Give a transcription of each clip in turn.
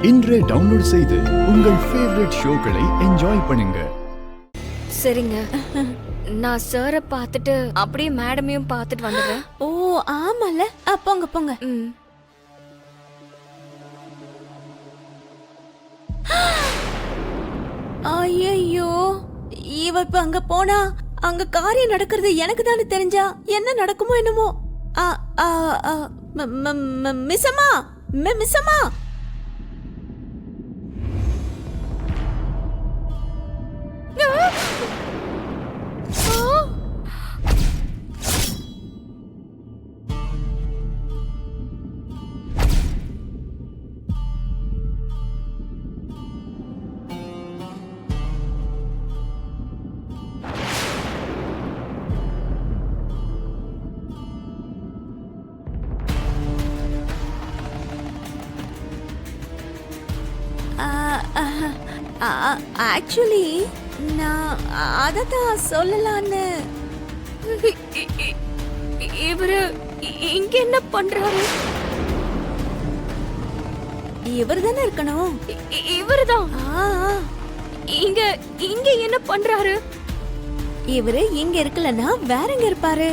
இன்றே டவுன்லோட் செய்து உங்கள் ஃபேவரட் ஷோக்களை என்ஜாய் பண்ணுங்க. சரிங்க, நான் சாரை பார்த்துட்டு அப்படியே மேடமையும் பார்த்துட்டு வந்துடுறேன். ஓ ஆமால, போங்க போங்க. ஐயோ, இவ இப்ப அங்க போனா அங்க காரியம் நடக்கிறது எனக்கு தானே தெரிஞ்சா என்ன நடக்குமோ என்னமோ. மிஸ்ஸம்மா, மிஸ்ஸம்மா. ஆக்சுவலி நான் அததான் சொல்லலான்னு. இவரு இங்க என்ன பண்றாரு? இவர் தானே இருக்கணும். இவருதான். இங்க இங்க என்ன பண்றாரு? இவரு இங்க இருக்கலன்னா வேற எங்க இருப்பாரு?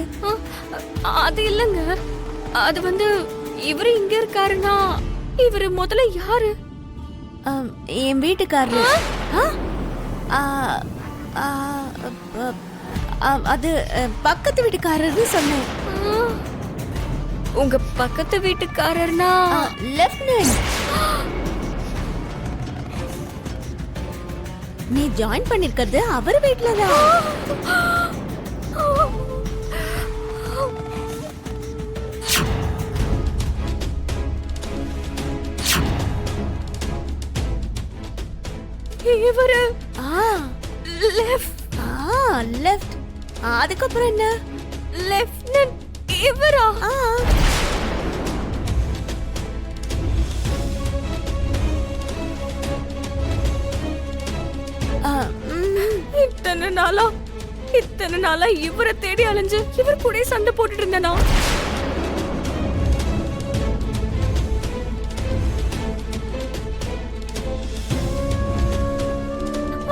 அது இல்லங்க, அது வந்து இவரு இங்க இருக்காருன்னா இவரு முதல்ல யாரு? என் வீட்டுக்காரரு. அது பக்கத்து வீட்டுக்காரரு சொன்னேன். உங்க பக்கத்து வீட்டுக்காரர்னா லெப்டினன்ட். நீ ஜாயின் பண்ணிருக்கிறது அவர் வீட்டுலதான். இவரு லெஃப்ட். அதுக்கப்புறம் என்ன? லெப்டினன்ட் இவரா? இத்தனை நாளா இவரை தேடி அலைஞ்சு இவர் கூட சண்டை போட்டுட்டு இருந்தனா?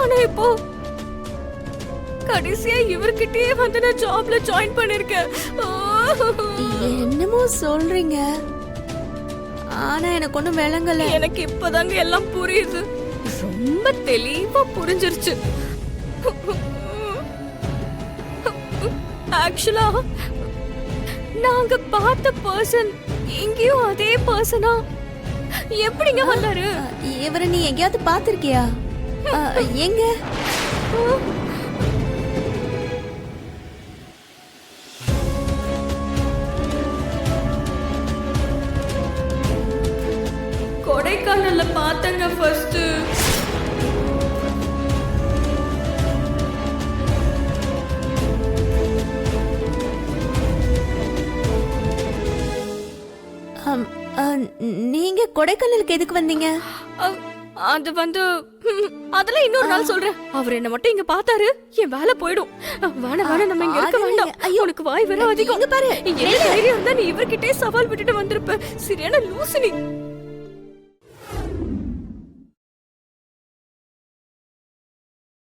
ஆனா இப்போ கடைசியா இவர்கிட்டயே வந்து நான் ஜாப்ல ஜாயின் பண்ணிருக்கேன். என்னமோ சொல்றீங்க, ஆனா எனக்கு ஒண்ணும் விளங்கல. எனக்கு இப்பதாங்க எல்லாம் புரியுது, ரொம்ப தெளிவா புரிஞ்சிருச்சு. ஆக்சுவலா நாங்க பார்த்த பர்சன் இங்கேயும் அதே பர்சனா எப்படிங்க வந்தாரு? இவரை நீ எங்கேயாவது பாத்திருக்கியா? எங்க? கொடைக்கானல்ல பார்த்தங்க ஃபர்ஸ்ட். நீங்க கொடைக்கானலுக்கு எதுக்கு வந்தீங்க? அது வந்து அதெல்லாம் இன்னொரு நாள் சொல்றேன். அவர் என்ன மட்டும் இங்க பார்த்தாரு என் வேலை போயிடும். வேணாம், நம்ம இங்க இருக்க வேண்டாம். ஐயோ, உனக்கு வாய் வேற அதிகம். இங்க பாரு, என்ன தைரியம் இருந்தா நீ இவர்கிட்டே சவால் விட்டுட்டு வந்திருப்ப. சரியான லூசு நீ.